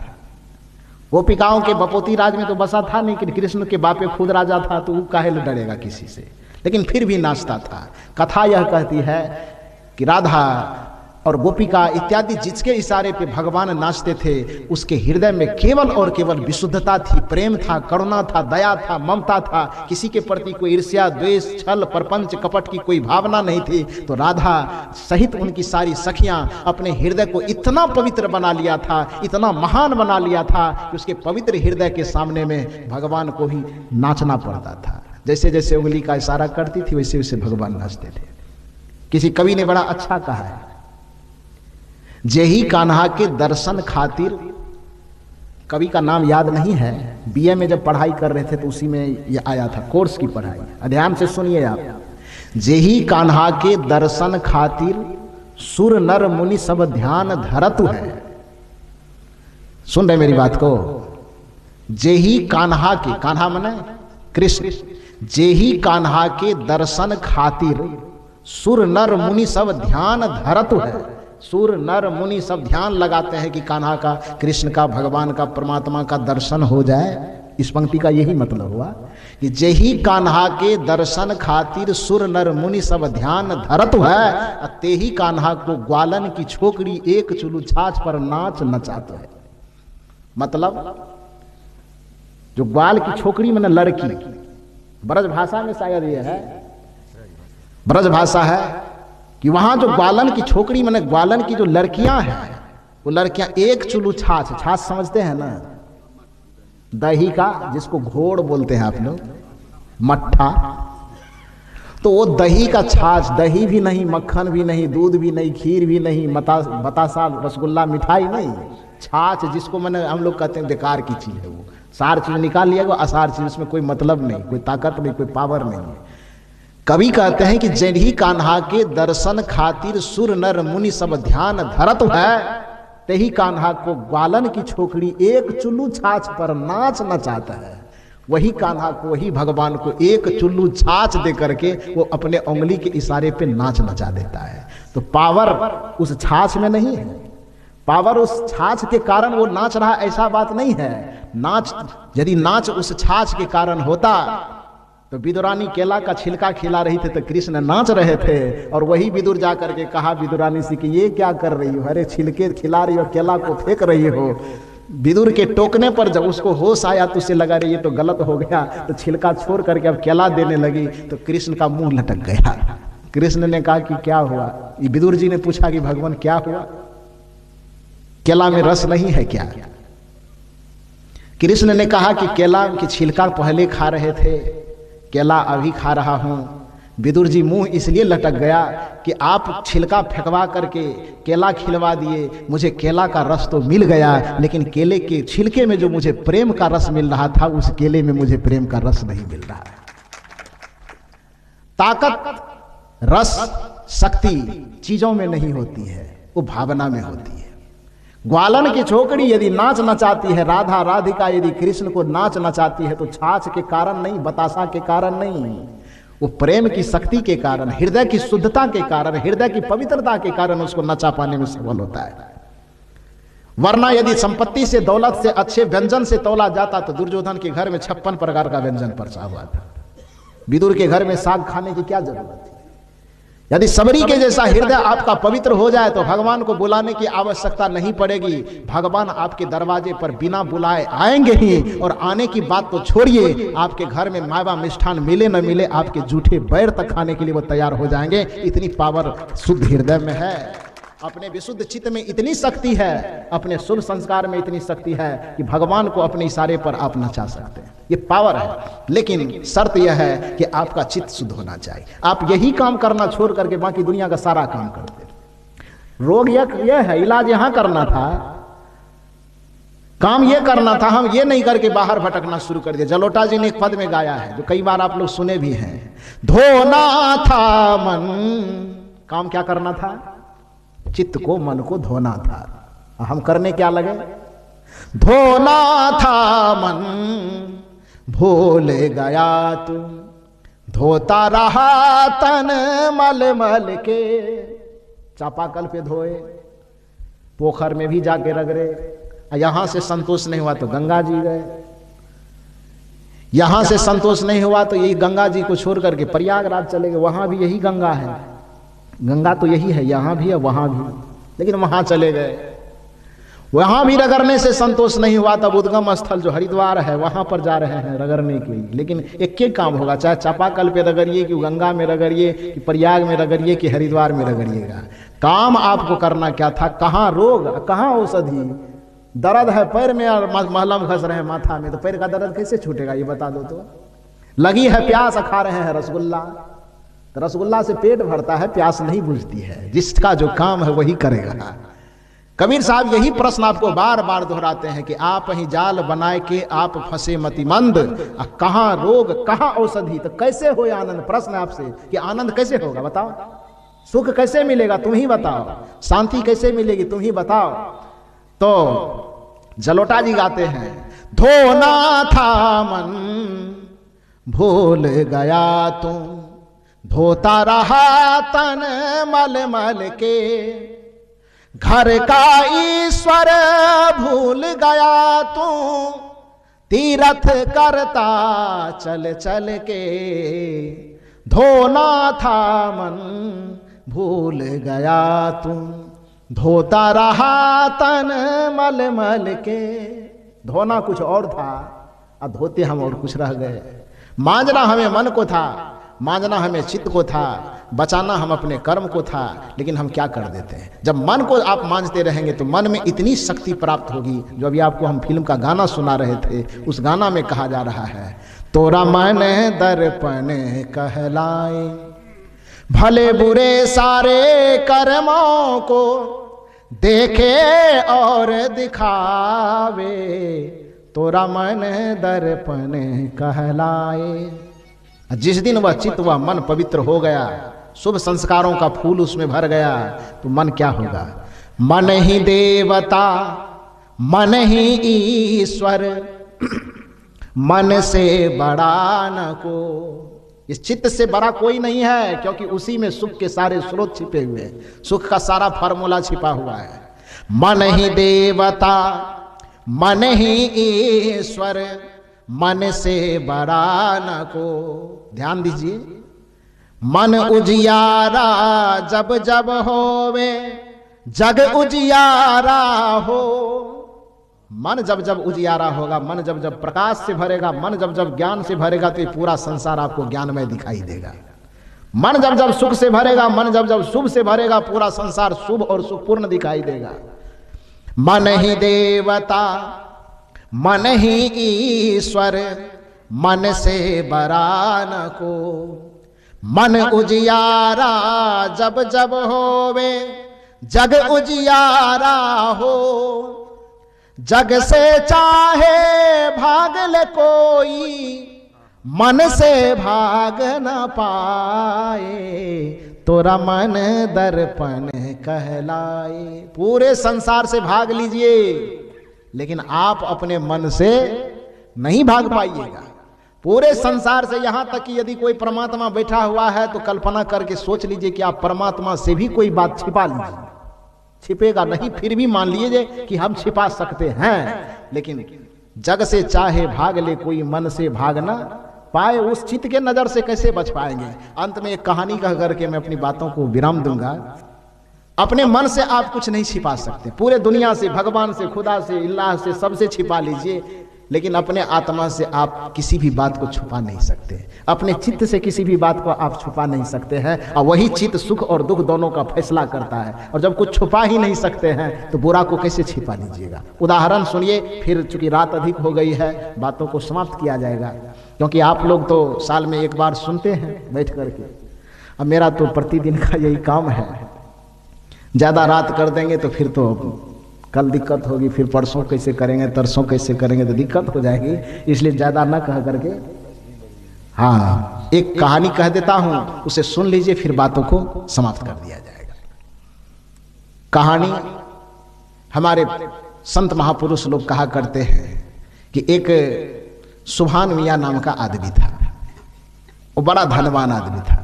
गोपिकाओं के बपोती राज में तो बसा था नहीं, कि कृष्ण के बापे खुद राजा था, तो वो काहे ले डरेगा किसी से, लेकिन फिर भी नाचता था। कथा यह कहती है कि राधा और गोपिका इत्यादि जिसके इशारे पे भगवान नाचते थे, उसके हृदय में केवल और केवल विशुद्धता थी, प्रेम था, करुणा था, दया था, ममता था। किसी के प्रति कोई ईर्ष्या, द्वेष, छल, प्रपंच, कपट की कोई भावना नहीं थी। तो राधा सहित उनकी सारी सखियां अपने हृदय को इतना पवित्र बना लिया था, इतना महान बना लिया था कि उसके पवित्र हृदय के सामने में भगवान को ही नाचना पड़ता था। जैसे जैसे उंगली का इशारा करती थी वैसे वैसे भगवान नाचते थे। किसी कवि ने बड़ा अच्छा कहा है, जेही कान्हा के दर्शन खातिर, कवि का नाम याद नहीं है, बीए में जब पढ़ाई कर रहे थे तो उसी में ये आया था, कोर्स की पढ़ाई। ध्यान से सुनिए आप। जेही कान्हा के दर्शन खातिर सुर नर मुनि सब ध्यान धरतु है। सुन रहे मेरी बात को? जेही कान्हा के, कान्हा माने कृष्ण, जेही कान्हा के दर्शन खातिर सुर नर मुनि सब ध्यान धरतु है। सुर नर मुनि सब ध्यान लगाते हैं कि कान्हा का, कृष्ण का, भगवान का, परमात्मा का दर्शन हो जाए। इस पंक्ति का यही मतलब हुआ कि जेही कान्हा के दर्शन खातिर सुर नर मुनि सब ध्यान धरत है, तेही कान्हा को ग्वालन की छोकरी एक चुलू छाछ पर नाच नचाते है। मतलब जो ग्वाल की छोकरी मैंने लड़की, ब्रज भाषा में शायद ये है, ब्रज भाषा है कि वहां जो ग्वालन की छोकरी मैंने ग्वालन की जो लड़कियां हैं, वो लड़कियां एक चुल्लू छाछ, छाछ समझते हैं ना, दही का, जिसको घोड़ बोलते हैं आप लोग, मट्ठा, तो वो दही का छाछ, दही भी नहीं, मक्खन भी नहीं, दूध भी नहीं, खीर भी नहीं, बतासा, रसगुल्ला, मिठाई नहीं, छाछ जिसको मैंने हम लोग कहते हैं बेकार की चीज है, वो सार चीज निकाल लिया, वो असार चीज, उसमें कोई मतलब नहीं, कोई ताकत नहीं, कोई पावर नहीं है। कवि कहते हैं कि जेही कान्हा के दर्शन खातिर सुर नर मुनि सब ध्यान धरत है, तेही कान्हा को ग्वालन की छोकरी एक चुल्लू छाछ पर नाच नचाता है। वही कान्हा को, वही भगवान को एक चुल्लू छाछ दे करके वो अपने उंगली के इशारे पे नाच नचा देता है। तो पावर उस छाछ में नहीं है, पावर उस छाछ के कारण वो नाच रहा, ऐसा बात नहीं है। नाच, यदि नाच उस छाछ के कारण होता तो विदुरानी केला का छिलका खिला रही थी तो कृष्ण नाच रहे थे, और वही विदुर जा करके कहा विदुरानी से कि ये क्या कर रही हो, अरे छिलके खिला रही हो, केला को फेंक रही हो। विदुर के टोकने पर जब उसको होश आया तो उसे लगा रही ये तो गलत हो गया, तो छिलका छोड़ करके अब केला देने लगी, तो कृष्ण का मुंह लटक गया। कृष्ण ने कहा कि क्या हुआ? विदुर जी ने पूछा कि भगवान क्या हुआ, केला में रस नहीं है क्या? कृष्ण ने कहा कि केला की छिलका पहले खा रहे थे, केला अभी खा रहा हूं। विदुर जी मुंह इसलिए लटक गया कि आप छिलका फेंकवा करके केला खिलवा दिए, मुझे केला का रस तो मिल गया, लेकिन केले के छिलके में जो मुझे प्रेम का रस मिल रहा था, उस केले में मुझे प्रेम का रस नहीं मिल रहा है। ताकत, रस, शक्ति चीजों में नहीं होती है, वो भावना में होती है। ग्वालन की छोकरी यदि नाच नचाती है, राधा राधिका यदि कृष्ण को नाच नचाती है, तो छाछ के कारण नहीं, बतासा के कारण नहीं, वो प्रेम की शक्ति के कारण, हृदय की शुद्धता के कारण, हृदय की पवित्रता के कारण उसको नचा पाने में सफल होता है। वरना यदि संपत्ति से, दौलत से, अच्छे व्यंजन से तौला जाता तो दुर्योधन के घर में 56 प्रकार का व्यंजन परसा हुआ था, विदुर के घर में साग खाने की क्या जरूरत थी? यदि सबरी के जैसा हृदय आपका पवित्र हो जाए तो भगवान को बुलाने की आवश्यकता नहीं पड़ेगी। भगवान आपके दरवाजे पर बिना बुलाए आएंगे ही, और आने की बात तो छोड़िए, आपके घर में मावा मिष्ठान मिले न मिले, आपके जूठे बैर तक खाने के लिए वो तैयार हो जाएंगे। इतनी पावर शुद्ध हृदय में है। अपने विशुद्ध चित्त में इतनी शक्ति है, अपने शुभ संस्कार में इतनी शक्ति है कि भगवान को अपने इशारे पर आप नचा सकते हैं। ये पावर है, लेकिन शर्त यह है कि आपका चित्त शुद्ध होना चाहिए। आप यही काम करना छोड़ करके बाकी दुनिया का सारा काम करते हैं। रोग यह है, इलाज यहां करना था, काम ये करना था, हम ये नहीं करके बाहर भटकना शुरू कर दिया। जलोटा जी ने एक पद में गाया है जो कई बार आप लोग सुने भी हैं, धोना था मन। काम क्या करना था? चित्त को, मन को धोना था। हम करने क्या लगे? धोना था मन भूल गया तू, धोता रहा तन मल मल के। चापाकल पे धोए, पोखर में भी जाके रगड़े, यहां से संतोष नहीं हुआ तो गंगा जी गए, यहां से संतोष नहीं हुआ तो यही गंगा जी को छोड़ करके प्रयागराज चले गए। वहां भी यही गंगा है, गंगा तो यही है, यहां भी है वहां भी, लेकिन वहां चले गए। वहां भी रगड़ने से संतोष नहीं हुआ, तब उद्गम स्थल जो हरिद्वार है वहां पर जा रहे हैं रगड़ने के लिए। लेकिन एक एक काम होगा, चाहे चापाकल पे रगड़िए कि गंगा में रगड़िए कि प्रयाग में रगड़िए कि हरिद्वार में रगड़िएगा, काम आपको करना क्या था? कहां रोग, कहां औषधि? दर्द है पैर में और महलम घस रहे हैं माथा में, तो पैर का दर्द कैसे छूटेगा ये बता दो तो। लगी है प्यास, खा रहे हैं रसगुल्ला, तो रसगुल्ला से पेट भरता है, प्यास नहीं बुझती है। जिसका जो काम है वही करेगा। कबीर साहब यही प्रश्न आपको बार बार दोहराते हैं कि आप ही जाल बनाए के आप फंसे मतिमंद, कहां रोग कहां औषधि, तो कैसे हो आनंद? प्रश्न आपसे कि आनंद कैसे होगा बताओ, सुख कैसे मिलेगा तुम ही बताओ, शांति कैसे मिलेगी तुम ही बताओ। तो जलोटा जी गाते हैं, धोना था मन भूल गया तुम, धोता रहा तन मल मल के, घर का ईश्वर भूल गया तू, तीरथ करता चल चल के, धोना था मन भूल गया तू, धोता रहा तन मल मल के। धोना कुछ और था और धोते हम और कुछ रह गए। मांजना हमें मन को था, मांजना हमें चित्त को था, बचाना हम अपने कर्म को था, लेकिन हम क्या कर देते हैं? जब मन को आप मांझते रहेंगे तो मन में इतनी शक्ति प्राप्त होगी, जो अभी आपको हम फिल्म का गाना सुना रहे थे, उस गाना में कहा जा रहा है, तोरा मन दर्पण कहलाए, भले बुरे सारे कर्मों को देखे और दिखावे, तोरा मन दर्पण कहलाए। जिस दिन वह चित्त वह मन पवित्र हो गया, शुभ संस्कारों का फूल उसमें भर गया, तो मन क्या होगा? मन ही देवता, मन ही ईश्वर, मन से बड़ा न को। इस चित्त से बड़ा कोई नहीं है, क्योंकि उसी में सुख के सारे स्रोत छिपे हुए हैं, सुख का सारा फार्मूला छिपा हुआ है। मन ही देवता, मन ही ईश्वर, मन से बड़ा न को। ध्यान दीजिए, मन उजियारा जब जब होवे, जग उजियारा हो। मन जब जब उजियारा होगा, मन जब जब प्रकाश से भरेगा, मन जब जब ज्ञान से भरेगा, तो ये पूरा संसार आपको ज्ञानमय दिखाई देगा। मन जब जब सुख से भरेगा, मन जब जब शुभ से भरेगा, पूरा संसार शुभ और सुखपूर्ण दिखाई देगा। मन ही देवता, मन ही ईश्वर, मन से बड़ा न को। मन उजियारा जब जब होवे, जग उजियारा हो। जग से चाहे भाग ले कोई, मन से भाग न पाए, तोरा मन दर्पण कहलाए। पूरे संसार से भाग लीजिए, लेकिन आप अपने मन से नहीं भाग पाइएगा। पूरे संसार से, यहां तक कि यदि कोई परमात्मा बैठा हुआ है तो कल्पना करके सोच लीजिए कि आप परमात्मा से भी कोई बात छिपा लीजिए, छिपेगा नहीं। फिर भी मान लीजिए कि हम छिपा सकते हैं, लेकिन जग से चाहे भाग ले कोई, मन से भाग ना पाए। उस चित्त के नजर से कैसे बच पाएंगे? अंत में एक कहानी कह करके मैं अपनी बातों को विराम दूंगा। अपने मन से आप कुछ नहीं छिपा सकते। पूरे दुनिया से, भगवान से, खुदा से, अल्लाह से, सबसे छिपा लीजिए, लेकिन अपने आत्मा से आप किसी भी बात को छुपा नहीं सकते, अपने चित्त से किसी भी बात को आप छुपा नहीं सकते हैं, और वही चित्त सुख और दुख दोनों का फैसला करता है। और जब कुछ छुपा ही नहीं सकते हैं तो बुरा को कैसे छिपा लीजिएगा। उदाहरण सुनिए, फिर चूंकि रात अधिक हो गई है बातों को समाप्त किया जाएगा, क्योंकि आप लोग तो साल में एक बार सुनते हैं बैठ करके, अब मेरा तो प्रतिदिन का यही काम है। ज़्यादा रात कर देंगे तो फिर तो कल दिक्कत होगी, फिर परसों कैसे करेंगे, तरसों कैसे करेंगे, तो दिक्कत हो जाएगी। इसलिए ज़्यादा ना कह करके, हाँ, एक कहानी कह देता हूँ, उसे सुन लीजिए, फिर बातों को समाप्त कर दिया जाएगा। कहानी हमारे संत महापुरुष लोग कहा करते हैं कि एक सुभान मियाँ नाम का आदमी था। वो बड़ा धनवान आदमी था,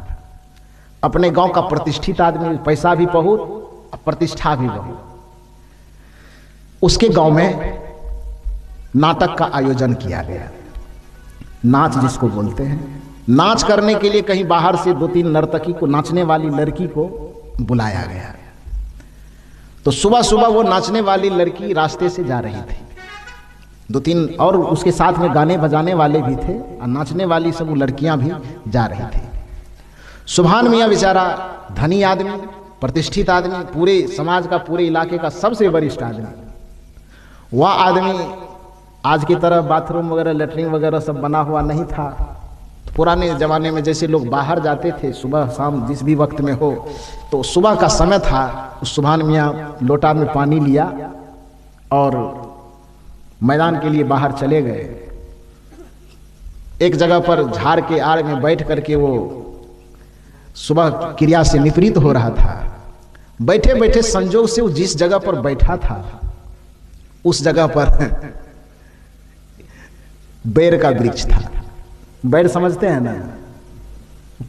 अपने गांव का प्रतिष्ठित आदमी, पैसा भी बहुत, प्रतिष्ठा भी बहुत। उसके गांव में नाटक का आयोजन किया गया, नाच जिसको बोलते हैं। नाच करने के लिए कहीं बाहर से 2-3 नर्तकी को, नाचने वाली लड़की को बुलाया गया। तो सुबह सुबह वो नाचने वाली लड़की रास्ते से जा रही थी, 2-3 और उसके साथ में गाने बजाने वाले भी थे, और नाचने वाली सब लड़कियां भी जा रही थी। सुभान मियाँ बेचारा धनी आदमी, प्रतिष्ठित आदमी, पूरे समाज का, पूरे इलाके का सबसे वरिष्ठ आदमी। वह आदमी आज की तरह बाथरूम वगैरह, लेटरिन वगैरह सब बना हुआ नहीं था। पुराने ज़माने में जैसे लोग बाहर जाते थे सुबह शाम जिस भी वक्त में हो, तो सुबह का समय था, उस सुभान मियाँ लोटा में पानी लिया और मैदान के लिए बाहर चले गए। एक जगह पर झाड़ के आड़ में बैठ करके वो सुबह क्रिया से निवृत्त हो रहा था। बैठे बैठे संजोग से वो जिस जगह पर बैठा था उस जगह पर बेर का वृक्ष था। बेर समझते हैं ना,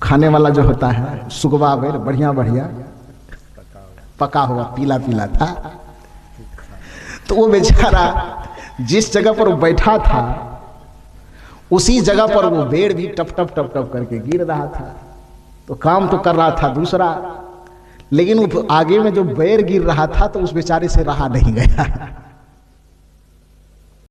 खाने वाला जो होता है, सुगवा बेर, बढ़िया बढ़िया पका हुआ पीला पीला था। तो वो बेचारा जिस जगह पर वो बैठा था उसी जगह पर वो बेर भी टप टप टप टप करके गिर रहा था। तो काम तो कर रहा था दूसरा, लेकिन वो आगे में जो बेर गिर रहा था तो उस बेचारे से रहा नहीं गया।